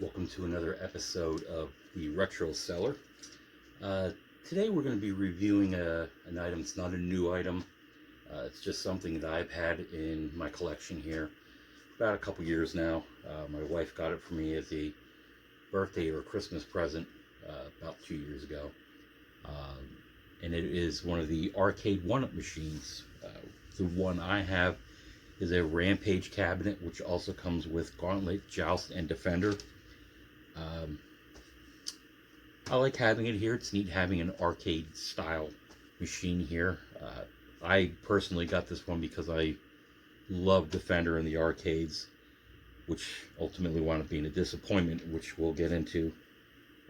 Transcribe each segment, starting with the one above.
Welcome to another episode of the Retro Seller. Today we're going to be reviewing an item. It's not a new item. It's just something that I've had in my collection here for about a couple years now. My wife got it for me as a birthday or Christmas present about 2 years ago. And it is one of the Arcade1up machines. The one I have is a Rampage cabinet, which also comes with Gauntlet, Joust, and Defender. I like having it here. It's neat having an arcade style machine here. I personally got this one because I love Defender in the arcades, which ultimately wound up being a disappointment, which we'll get into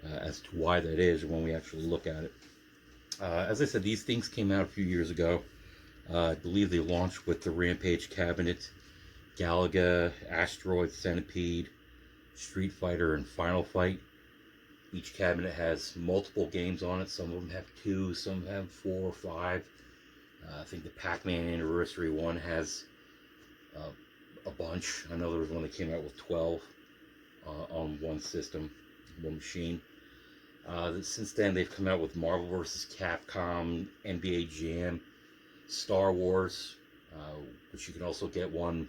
as to why that is when we actually look at it. As I said, these things came out a few years ago. I believe they launched with the Rampage cabinet, Galaga, Asteroids, Centipede, Street Fighter, and Final Fight. Each cabinet has multiple games on it. Some of them have 2, some have 4 or 5. I think the Pac-Man Anniversary one has a bunch. I know there was one that came out with 12 on one system, one machine. Since then, they've come out with Marvel vs. Capcom, NBA Jam, Star Wars, which you can also get one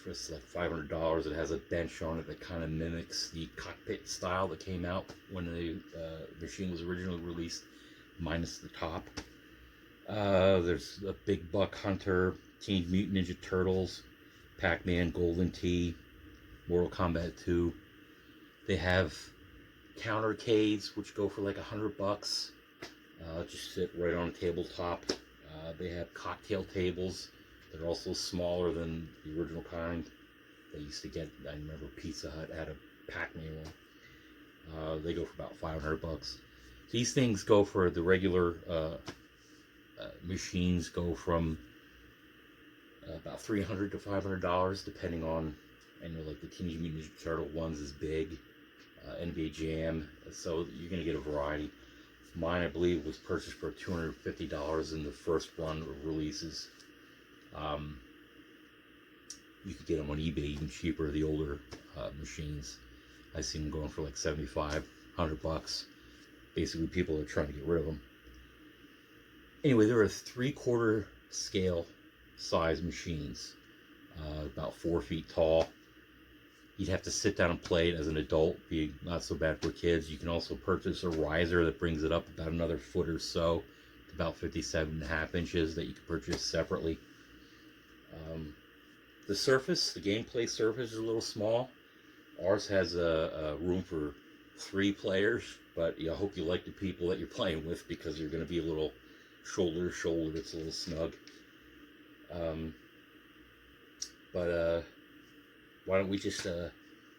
for like $500. It has a bench on it that kind of mimics the cockpit style that came out when the machine was originally released, minus the top. There's a Big Buck Hunter, Teenage Mutant Ninja Turtles, Pac-Man, Golden Tee, Mortal Kombat 2. They have countercades, which go for like $100. Just sit right on a tabletop. They have cocktail tables. They're also smaller than the original kind they used to get. I remember Pizza Hut had a Pac-Man one. They go for about $500. These things go for the regular machines go from about $300 to $500, depending on, I know like the Teenage Mutant Ninja Turtle ones is big, NBA Jam, so you're going to get a variety. Mine, I believe, was purchased for $250 in the first run of releases. You could get them on eBay even cheaper, the older machines. I've seen them going for like $75, $100. Basically, people are trying to get rid of them. Anyway, there are 3/4 scale size machines, about 4 feet tall. You'd have to sit down and play it as an adult, be not so bad for kids. You can also purchase a riser that brings it up about another foot or so, about 57.5 inches, that you can purchase separately. The surface, the gameplay surface, is a little small. Ours has a room for 3 players, but I hope you like the people that you're playing with, because you're going to be a little shoulder to shoulder. It's a little snug. Why don't we just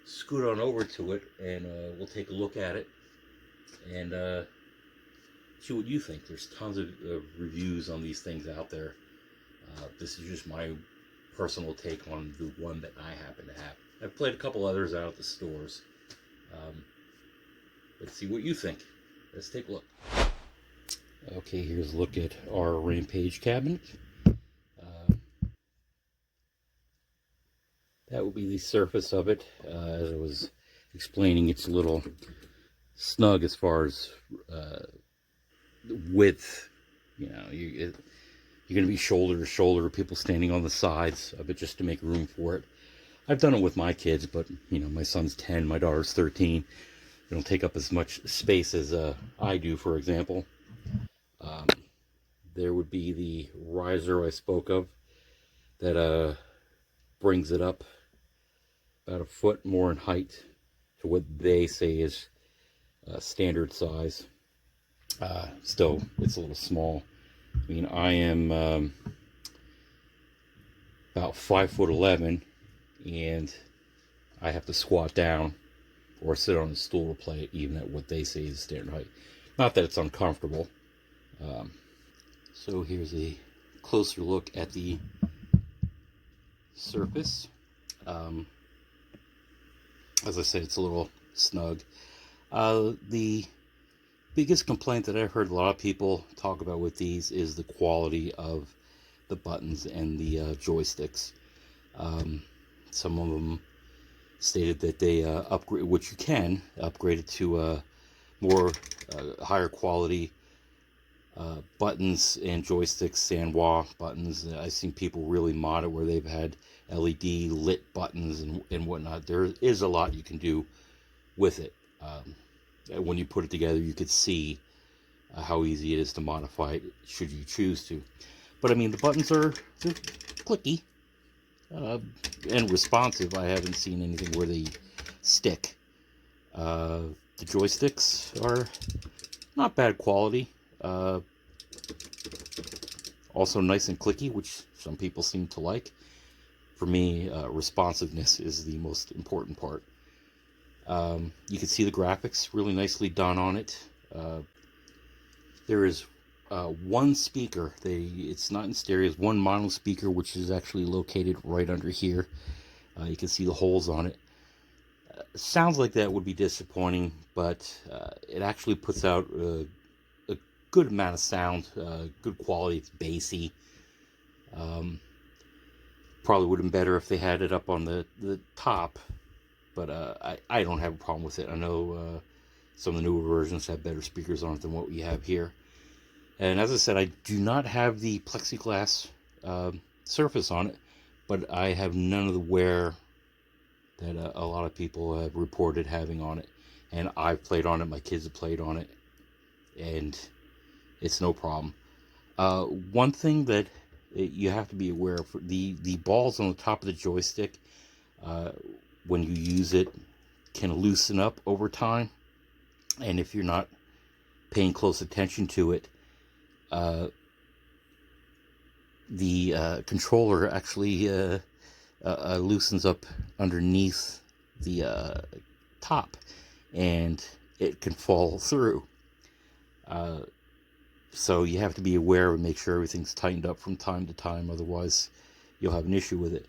scoot on over to it, and we'll take a look at it and see what you think. There's tons of reviews on these things out there. This is just my personal take on the one that I happen to have. I've played a couple others out at the stores. Let's see what you think. Let's take a look. Okay, here's a look at our Rampage cabinet. That would be the surface of it. As I was explaining, it's a little snug as far as width. You know, you're going to be shoulder to shoulder, people standing on the sides of it just to make room for it. I've done it with my kids, but you know, my son's 10, my daughter's 13. They don't take up as much space as I do, for example. There would be the riser I spoke of that brings it up about a foot more in height to what they say is standard size. Still, it's a little small. I mean, I am about 5'11", and I have to squat down or sit on a stool to play it, even at what they say is standard height. Not that it's uncomfortable. So here's a closer look at the surface. As I said, it's a little snug. The biggest complaint that I've heard a lot of people talk about with these is the quality of the buttons and the joysticks. Some of them stated that they upgrade, which you can upgrade it to more higher quality buttons and joysticks, Sanwa buttons. I've seen people really mod it where they've had LED lit buttons and whatnot. There is a lot you can do with it. When you put it together, you could see how easy it is to modify it should you choose to. But I mean, the buttons they're clicky and responsive. I haven't seen anything where they stick. The joysticks are not bad quality. Also nice and clicky, which some people seem to like. For me, responsiveness is the most important part. You can see the graphics really nicely done on it. There is one speaker. It's not in stereo. It's one mono speaker, which is actually located right under here. You can see the holes on it. Sounds like that would be disappointing, but it actually puts out a good amount of sound, good quality. It's bassy. Probably would have been better if they had it up on the top, but I don't have a problem with it. I know some of the newer versions have better speakers on it than what we have here. And as I said, I do not have the plexiglass surface on it, but I have none of the wear that a lot of people have reported having on it. And I've played on it, my kids have played on it, and it's no problem. One thing that you have to be aware of, the balls on the top of the joystick, when you use it, can loosen up over time. And if you're not paying close attention to it, the controller actually loosens up underneath the top, and it can fall through. So you have to be aware and make sure everything's tightened up from time to time, otherwise you'll have an issue with it.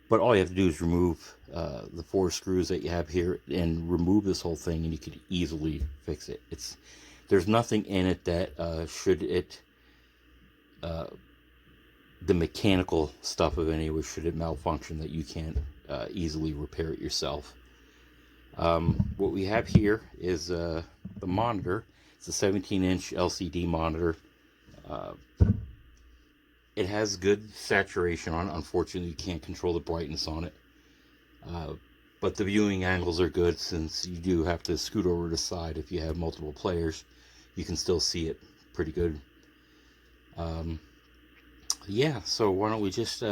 But all you have to do is remove the 4 screws that you have here and remove this whole thing, and you can easily fix it. There's nothing in it that the mechanical stuff of anyway, should it malfunction, that you can't easily repair it yourself. What we have here is the monitor. It's a 17-inch LCD monitor. It has good saturation on it. Unfortunately, you can't control the brightness on it. But the viewing angles are good, since you do have to scoot over to the side if you have multiple players. You can still see it pretty good. Yeah, so why don't we just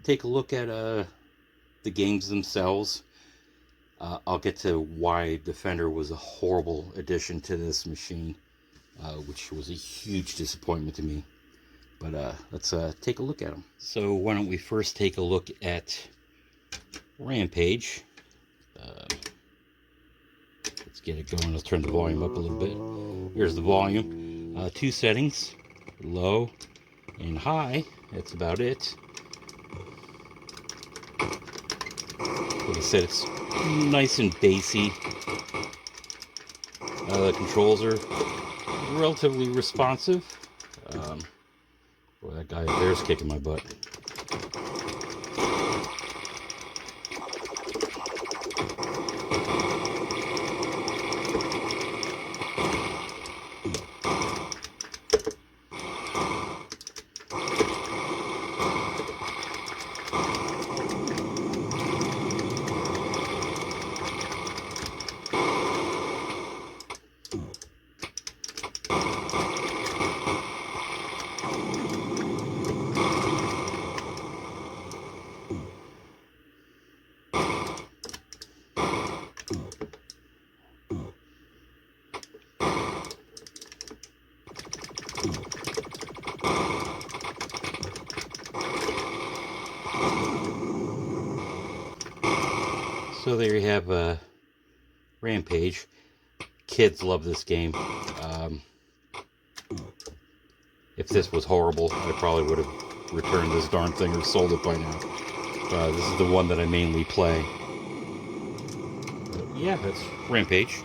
take a look at the games themselves. I'll get to why Defender was a horrible addition to this machine, which was a huge disappointment to me. But let's take a look at them. So why don't we first take a look at Rampage. Let's get it going. Let's turn the volume up a little bit. Here's the volume. 2 settings, low and high. That's about it. Like I said, it's nice and bassy. The controls are relatively responsive. Boy, that guy up there is kicking my butt. So there you have Rampage. Kids love this game. If this was horrible, I probably would have returned this darn thing or sold it by now. This is the one that I mainly play. But yeah, that's Rampage.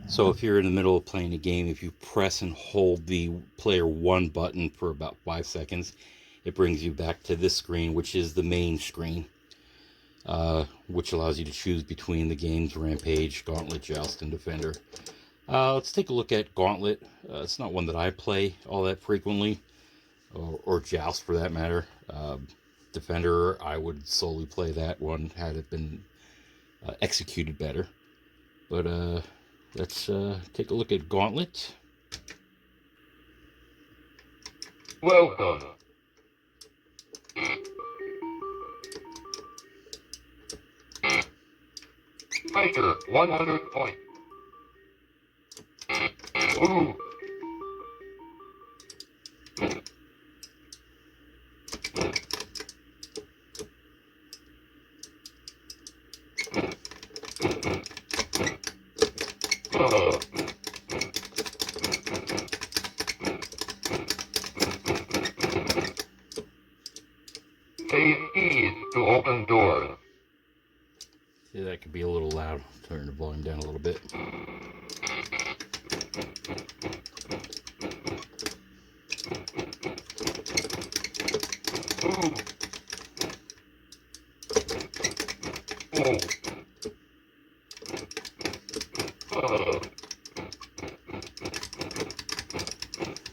So if you're in the middle of playing a game, if you press and hold the player 1 button for about 5 seconds, it brings you back to this screen, which is the main screen. which allows you to choose between the games Rampage, Gauntlet, Joust, and Defender. Let's take a look at Gauntlet. It's not one that I play all that frequently, or Joust for that matter. Defender, I would solely play that one had it been executed better. But let's take a look at Gauntlet. Welcome. Fighter 100 point. Ooh. Save keys to open doors. See, that could be a little loud. Turn the volume down a little bit.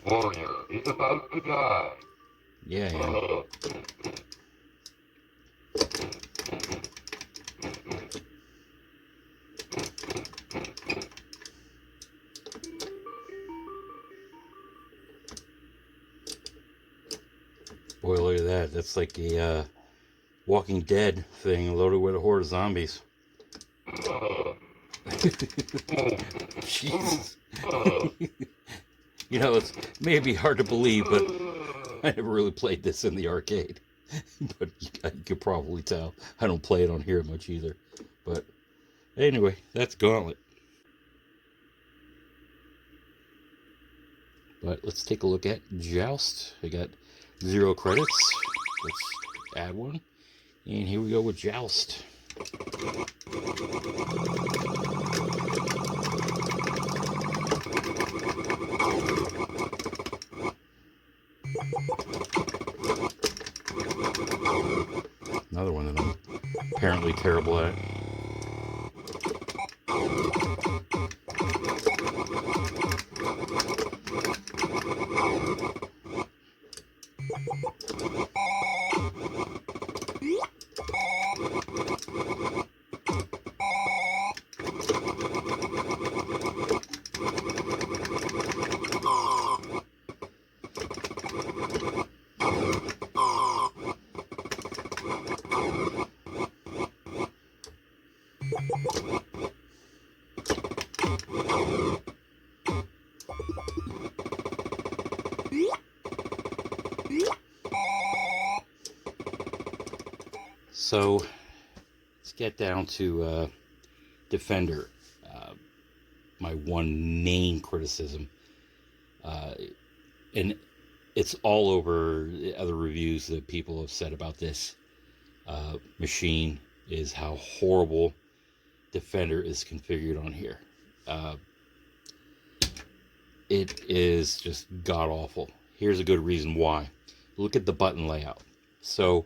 Warrior is about to die. Yeah, yeah. Boy, look at that. That's like a Walking Dead thing loaded with a horde of zombies. Jesus. You know, it's maybe hard to believe, but I never really played this in the arcade. But you could probably tell. I don't play it on here much either. But anyway, that's Gauntlet. But let's take a look at Joust. I got 0 credits. Let's add one. And here we go with Joust. Another one that I'm apparently terrible at. So let's get down to Defender. My one main criticism, and it's all over other reviews that people have said about this machine, is how horrible Defender is configured on here. It is just god awful. Here's a good reason why. Look at the button layout. So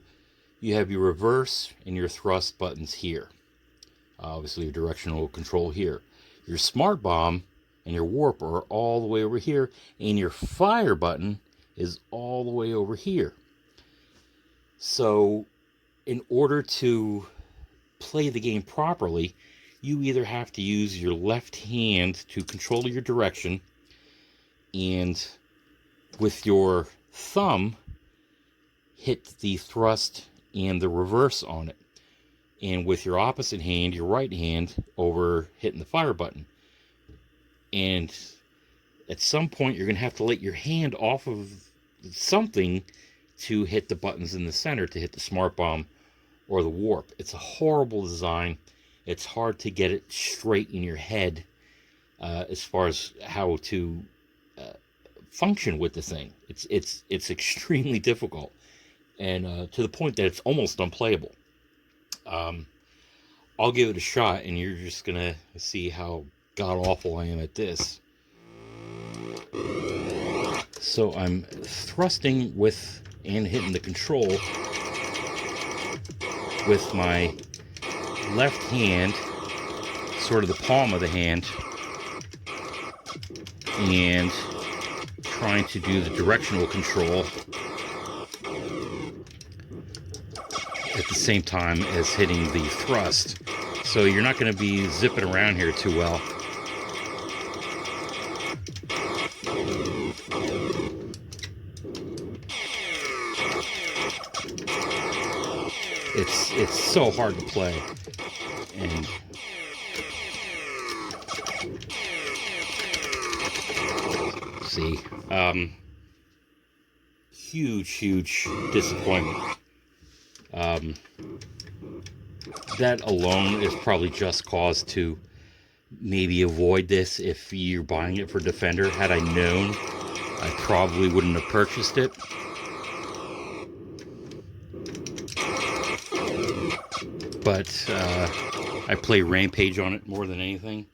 you have your reverse and your thrust buttons here. Obviously your directional control here. Your smart bomb and your warp are all the way over here, and your fire button is all the way over here. So in order to play the game properly, you either have to use your left hand to control your direction, and with your thumb hit the thrust and the reverse on it, and with your opposite hand, your right hand, over hitting the fire button. And at some point you're going to have to let your hand off of something to hit the buttons in the center, to hit the smart bomb or the warp. It's a horrible design. It's hard to get it straight in your head as far as how to function with the thing. It's extremely difficult, and to the point that it's almost unplayable. I'll give it a shot, and you're just gonna see how god awful I am at this. So I'm thrusting with and hitting the control with my left hand, sort of the palm of the hand, and trying to do the directional control at the same time as hitting the thrust. So you're not going to be zipping around here too well. It's so hard to play. And see, huge disappointment. That alone is probably just cause to maybe avoid this if you're buying it for Defender. Had I known, I probably wouldn't have purchased it. But I play Rampage on it more than anything.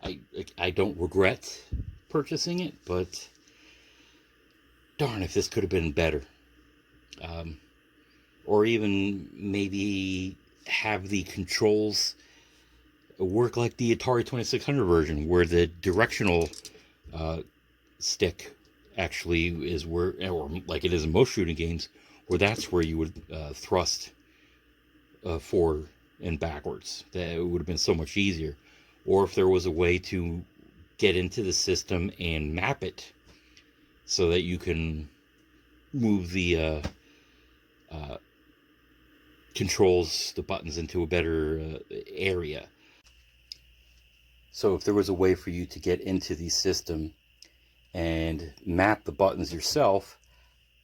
I don't regret purchasing it, but darn if this could have been better. Or even maybe have the controls work like the Atari 2600 version, where the directional stick actually is where, or like it is in most shooting games, where that's where you would thrust forward and backwards. That would have been so much easier. Or if there was a way to get into the system and map it so that you can move the controls, the buttons into a better area. So if there was a way for you to get into the system and map the buttons yourself,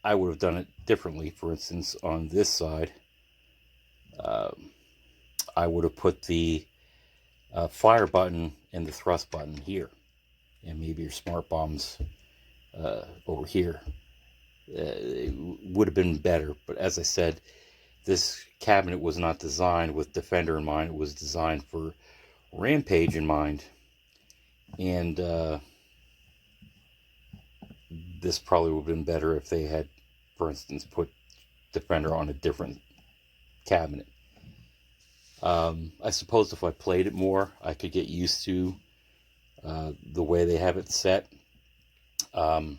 I would have done it differently. For instance, on this side, I would have put the fire button and the thrust button here, and maybe your smart bombs over here. It would have been better, but as I said, this cabinet was not designed with Defender in mind. It was designed for Rampage in mind, and this probably would have been better if they had, for instance, put Defender on a different cabinet. I suppose if I played it more, I could get used to the way they have it set. But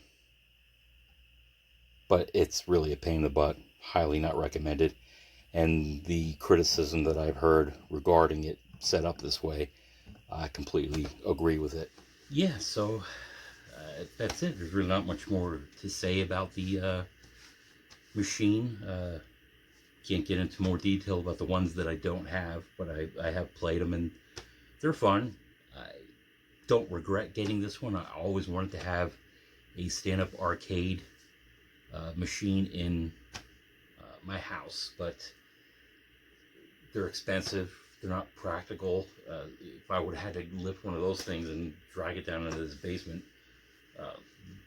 it's really a pain in the butt. Highly not recommended. And the criticism that I've heard regarding it set up this way, I completely agree with it. Yeah, so that's it. There's really not much more to say about the machine. Can't get into more detail about the ones that I don't have, but I have played them and they're fun. I don't regret getting this one. I always wanted to have a stand-up arcade machine in my house, but they're expensive. They're not practical. If I would have had to lift one of those things and drag it down into this basement,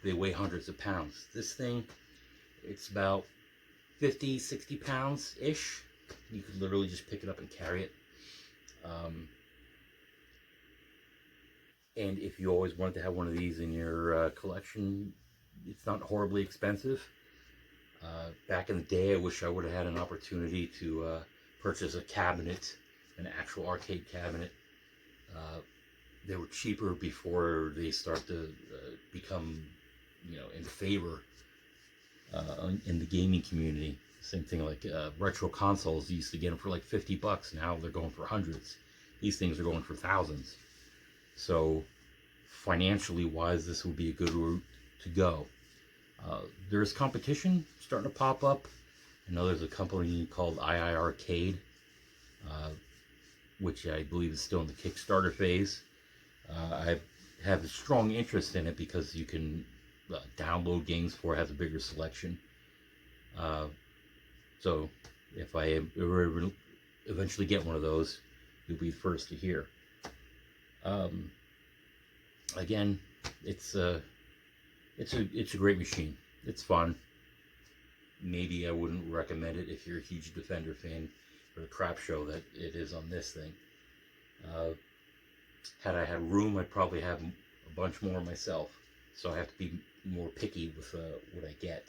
they weigh hundreds of pounds. This thing, it's about 50, 60 pounds ish. You could literally just pick it up and carry it. And if you always wanted to have one of these in your collection, it's not horribly expensive. Back in the day, I wish I would have had an opportunity to purchase a cabinet, an actual arcade cabinet. They were cheaper before they start to become, in favor in the gaming community. Same thing like retro consoles. You used to get them for like $50. Now they're going for hundreds. These things are going for thousands. So financially wise, this would be a good route to go. There's competition starting to pop up. I know there's a company called II Arcade, which I believe is still in the Kickstarter phase. I have a strong interest in it because you can download games for it, has a bigger selection. So if I eventually get one of those, you'll be the first to hear. Again, it's a great machine. It's fun. Maybe I wouldn't recommend it if you're a huge Defender fan for the crap show that it is on this thing. Had I had room, I'd probably have a bunch more myself. So I have to be more picky with what I get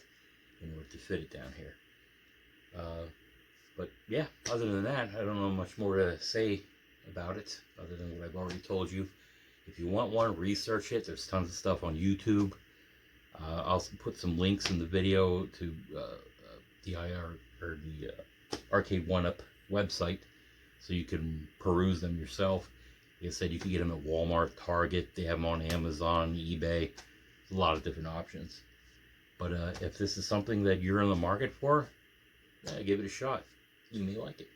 in order to fit it down here. But yeah, other than that, I don't know much more to say about it other than what I've already told you. If you want one, research it. There's tons of stuff on YouTube. I'll put some links in the video to the Arcade1up website, so you can peruse them yourself. Like I said, you can get them at Walmart, Target. They have them on Amazon, eBay. There's a lot of different options. But if this is something that you're in the market for, give it a shot. You may like it.